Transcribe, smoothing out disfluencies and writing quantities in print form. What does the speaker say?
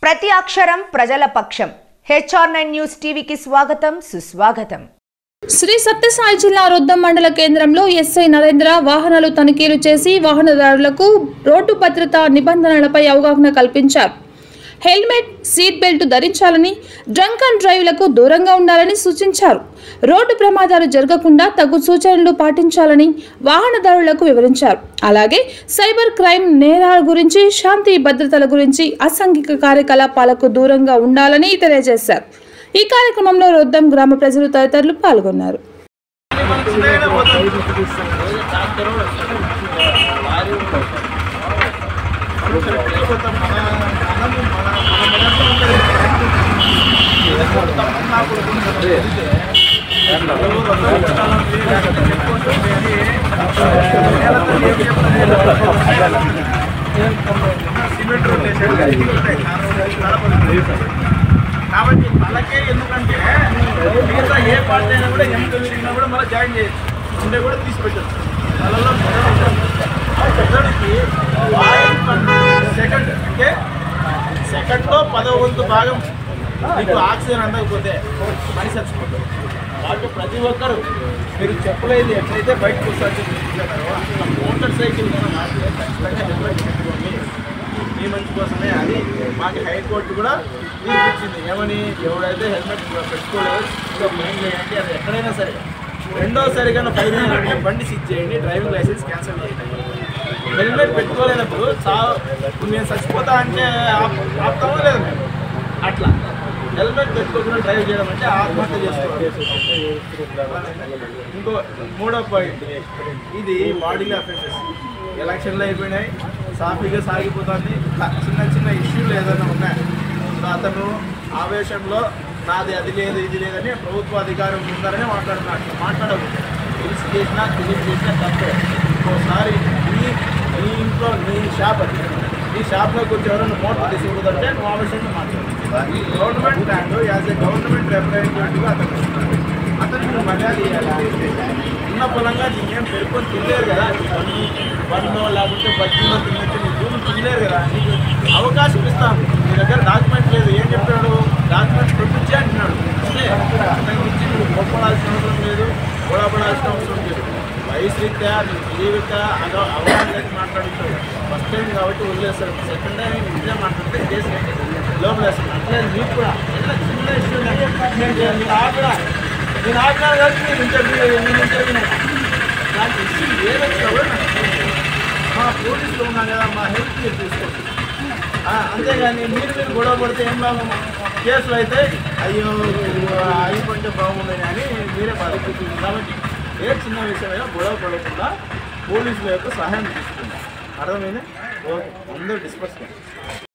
ప్రతి అక్షరం ప్రజల పక్షం. HR9 న్యూస్ టీవీకి స్వాగతం సుస్వాగతం. శ్రీ సత్యసాయి జిల్లా రొద్దం మండల కేంద్రంలో ఎస్ఐ నరేంద్ర వాహనాలు తనిఖీలు చేసి వాహనదారులకు రోడ్డు భద్రతా నిబంధనలపై అవగాహన కల్పించారు. హెల్మెట్, సీట్ బెల్ట్ ధరించాలని, డ్రంక్ అండ్ డ్రైవ్లకు దూరంగా ఉండాలని సూచించారు. రోడ్డు ప్రమాదాలు జరగకుండా తగు సూచనలు పాటించాలని వాహనదారులకు వివరించారు. అలాగే సైబర్ క్రైమ్ నేరాల గురించి, శాంతి భద్రతల గురించి, అసాంఘిక కార్యకలాపాలకు దూరంగా ఉండాలని తెలియజేశారు. ఈ కార్యక్రమంలో రొద్దం గ్రామ ప్రజలు తదితరులు పాల్గొన్నారు. కాబట్టి వాళ్ళకే ఎందుకంటే మిగతా ఏ పార్టీ అయినా కూడా ఎంత విరిగినా కూడా మళ్ళీ జాయిన్ చేయొచ్చు, ఉండే కూడా తీసి పెట్టచ్చు. వాళ్ళలో మెదడుకి సెకండ్ అంటే సెకండ్లో 10వ వంతు భాగం మీకు ఆక్సిజన్ అందకపోతే మనిషి చచ్చిపోతారు. కాబట్టి ప్రతి ఒక్కరు మీరు చెప్పలేదు ఎట్లయితే బయటకు వస్తారు మోటార్ సైకిల్ ఖచ్చితంగా హెల్మెట్ పెట్టుకోండి, మీ మంచి కోసమే. అది మాకు హైకోర్టు కూడా తీర్పిచ్చింది. ఏమని, ఎవడైతే హెల్మెట్ పెట్టుకోలేదు ఇంకా ఫైన్ చేయండి, అది ఎక్కడైనా సరే. రెండోసారి కానీ ఫైన్ చేయాలంటే బండి సీజ్ చేయండి, డ్రైవింగ్ లైసెన్స్ క్యాన్సిల్ చేయండి. హెల్మెట్ పెట్టుకోలేనప్పుడు నేను చచ్చిపోతా అంటే ఆపుతామో లేదు మేము. అట్లా హెల్మెట్ పెట్టుకోకుండా డ్రైవ్ చేయడం అంటే ఆత్మహత్య చేసుకోవాలి. ఇంకో మూడో పాయింట్, ఇది బాడీలో అఫెన్సెస్. ఎలక్షన్లు అయిపోయినాయి, సాఫీగా సాగిపోతుంది. చిన్న చిన్న ఇష్యూలు ఏదైనా ఉన్నాయి, అతను ఆవేశంలో నాది అది లేదు ఇది లేదని ప్రభుత్వ అధికారం ఉండాలని మాట్లాడుతున్నాడు. మాట్లాడకూడదు. తెలిసి చేసినా తెలిసి చేసినా తప్పే. ఇంకోసారి నీ ఇంట్లో నీ షాప్ అది, ఈ షాప్లోకి వచ్చి ఎవరైనా మోటార్ తీసుకుంటుందంటే నువ్వు ఆవేశంగా మాట్లాడు. ఈ government land as a government రిప్రజెంటేటివ్గా అతనికి మర్యాద ఇవ్వాలి. ఉన్న పొలంగా నీకేం పెరుకొని తినలేరు కదా, బండ్లో లేకుంటే బజ్జీలో తిన్నట్టు నీ భూమి తినలేరు కదా. నీకు అవకాశం ఇస్తాము. నీ దగ్గర డాక్యుమెంట్ లేదు, ఏం చెప్పాడు, డాక్యుమెంట్ ప్రొడ్యూస్ అంటున్నాడు. అంటే అతని నుంచి నువ్వు గొప్పడాల్సిన అవసరం లేదు, గొడవపడాల్సిన అవసరం లేదు. వయసు రీత్యా నీ జీవిత అవగాహన లేదు మాట్లాడుతాడు. ఫస్ట్ టైం కాబట్టి వదిలేస్తాడు. సెకండ్ టైం ఇదే మాట్లాడితే కేసు లోపలేస్తాడు. అట్లే మీకు కూడా ఏదైనా చిన్న ఇష్యూ నేను ఆపినా కాబట్టి మీరు ఇంటర్వ్యూ దానికి ఇష్యూ ఏదొచ్చినా కూడా మా పోలీసులు ఉన్నాం కదా, మా హెల్ప్ మీరు తీసుకోండి. అంతేగాని మీరు గొడవ పడితే ఏం బాగుంది, కేసులు అయితే అయ్యో అయిపోతే బాగుందని అని మీరే బాధపడుతుంది. కాబట్టి ఏ చిన్న విషయమైనా గొడవ పడకుండా పోలీసుల యొక్క సహాయం తీసుకుంటాం. అర్థమైనా? ఓకే, అందరూ డిస్పర్స్